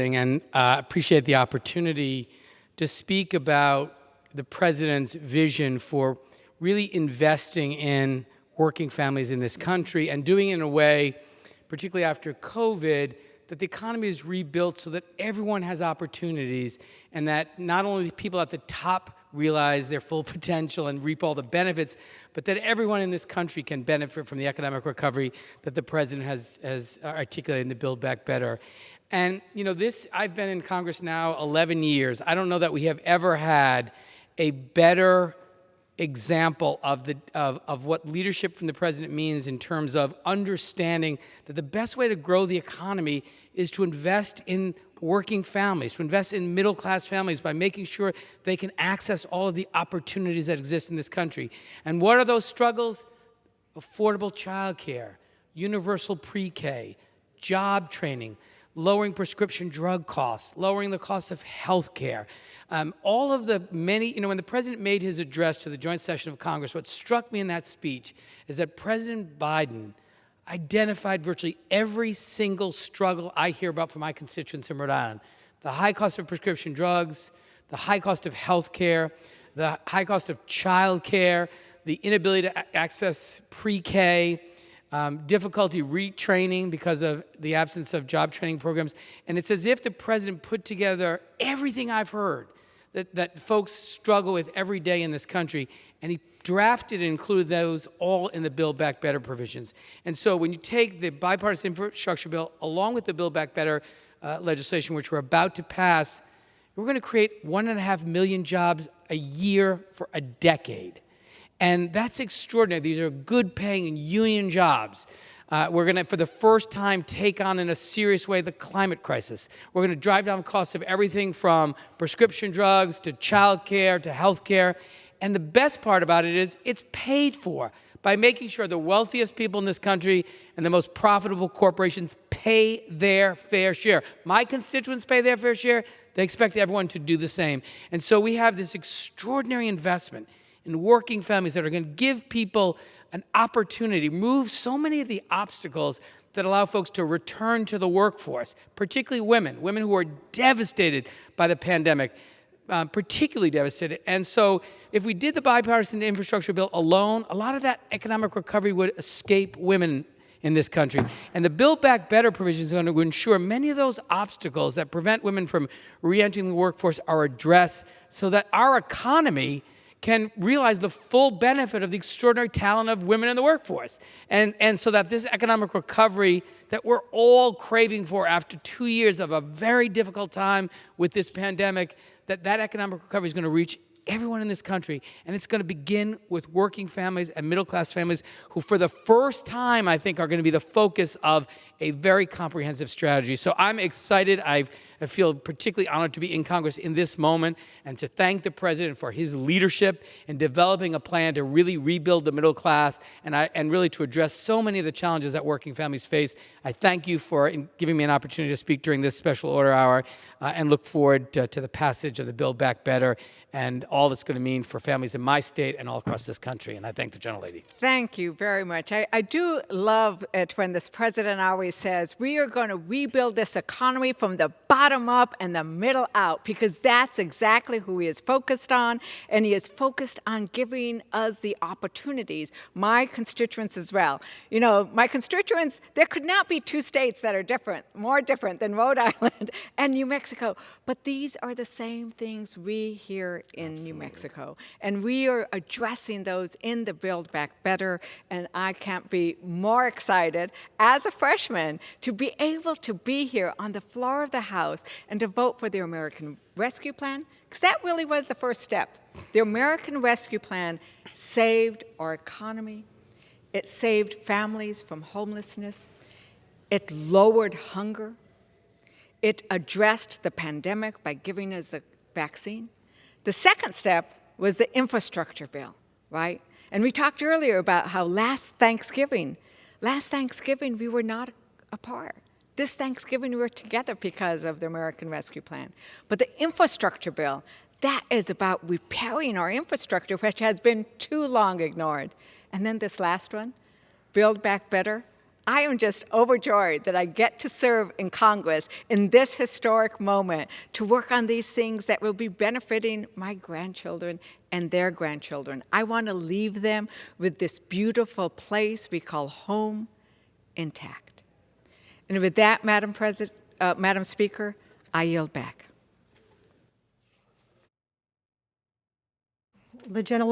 And appreciate the opportunity to speak about the president's vision for really investing in working families in this country and doing it in a way, particularly after COVID, that the economy is rebuilt so that everyone has opportunities and that not only people at the top realize their full potential and reap all the benefits, but that everyone in this country can benefit from the economic recovery that the president has articulated in the Build Back Better. And, you know, I've been in Congress now 11 years. I don't know that we have ever had a better example of what leadership from the president means in terms of understanding that the best way to grow the economy is to invest in working families, to invest in middle-class families by making sure they can access all of the opportunities that exist in this country. And what are those struggles? Affordable childcare, universal pre-K, job training, lowering prescription drug costs, lowering the cost of health care. All of the many, when the president made his address to the joint session of Congress, what struck me in that speech is that President Biden identified virtually every single struggle I hear about from my constituents in Rhode Island. The high cost of prescription drugs, the high cost of health care, the high cost of child care, the inability to access pre-K, difficulty retraining because of the absence of job training programs. And it's as if the president put together everything I've heard that folks struggle with every day in this country, and he drafted and included those all in the Build Back Better provisions. And so when you take the bipartisan infrastructure bill along with the Build Back Better legislation, which we're about to pass, we're going to create 1.5 million jobs a year for a decade. And that's extraordinary. These are good-paying union jobs. We're going to, for the first time, take on in a serious way the climate crisis. We're going to drive down the costs of everything from prescription drugs to child care to health care. And the best part about it is it's paid for by making sure the wealthiest people in this country and the most profitable corporations pay their fair share. My constituents pay their fair share. They expect everyone to do the same. And so we have this extraordinary investment in working families that are going to give people an opportunity, remove so many of the obstacles that allow folks to return to the workforce, particularly women who are devastated by the pandemic, particularly devastated. And so if we did the bipartisan infrastructure bill alone, a lot of that economic recovery would escape women in this country. And the Build Back Better provisions are going to ensure many of those obstacles that prevent women from re-entering the workforce are addressed so that our economy can realize the full benefit of the extraordinary talent of women in the workforce. And so that this economic recovery that we're all craving for after 2 years of a very difficult time with this pandemic, that economic recovery is going to reach everyone in this country. And it's going to begin with working families and middle-class families who, for the first time, I think, are going to be the focus of a very comprehensive strategy. So I'm excited. I feel particularly honored to be in Congress in this moment and to thank the president for his leadership in developing a plan to really rebuild the middle class and really to address so many of the challenges that working families face. I thank you for giving me an opportunity to speak during this special order hour and look forward to the passage of the Build Back Better and all it's going to mean for families in my state and all across this country. And I thank the gentlelady. Thank you very much. I do love it when this president always says, we are going to rebuild this economy from the bottom up and the middle out, because that's exactly who he is focused on, and he is focused on giving us the opportunities, my constituents as well. You know, my constituents, there could not be two states that are different, more different than Rhode Island and New Mexico, but these are the same things we hear in New Mexico, and we are addressing those in the Build Back Better, and I can't be more excited as a freshman to be able to be here on the floor of the House and to vote for the American Rescue Plan, because that really was the first step. The American Rescue Plan saved our economy. It saved families from homelessness. It lowered hunger. It addressed the pandemic by giving us the vaccine. The second step was the infrastructure bill, right? And we talked earlier about how last Thanksgiving we were not apart. This Thanksgiving we were together because of the American Rescue Plan. But the infrastructure bill, that is about repairing our infrastructure, which has been too long ignored. And then this last one, Build Back Better. I am just overjoyed that I get to serve in Congress in this historic moment to work on these things that will be benefiting my grandchildren and their grandchildren. I want to leave them with this beautiful place we call home intact. And with that, Madam Speaker, I yield back. The gentlewoman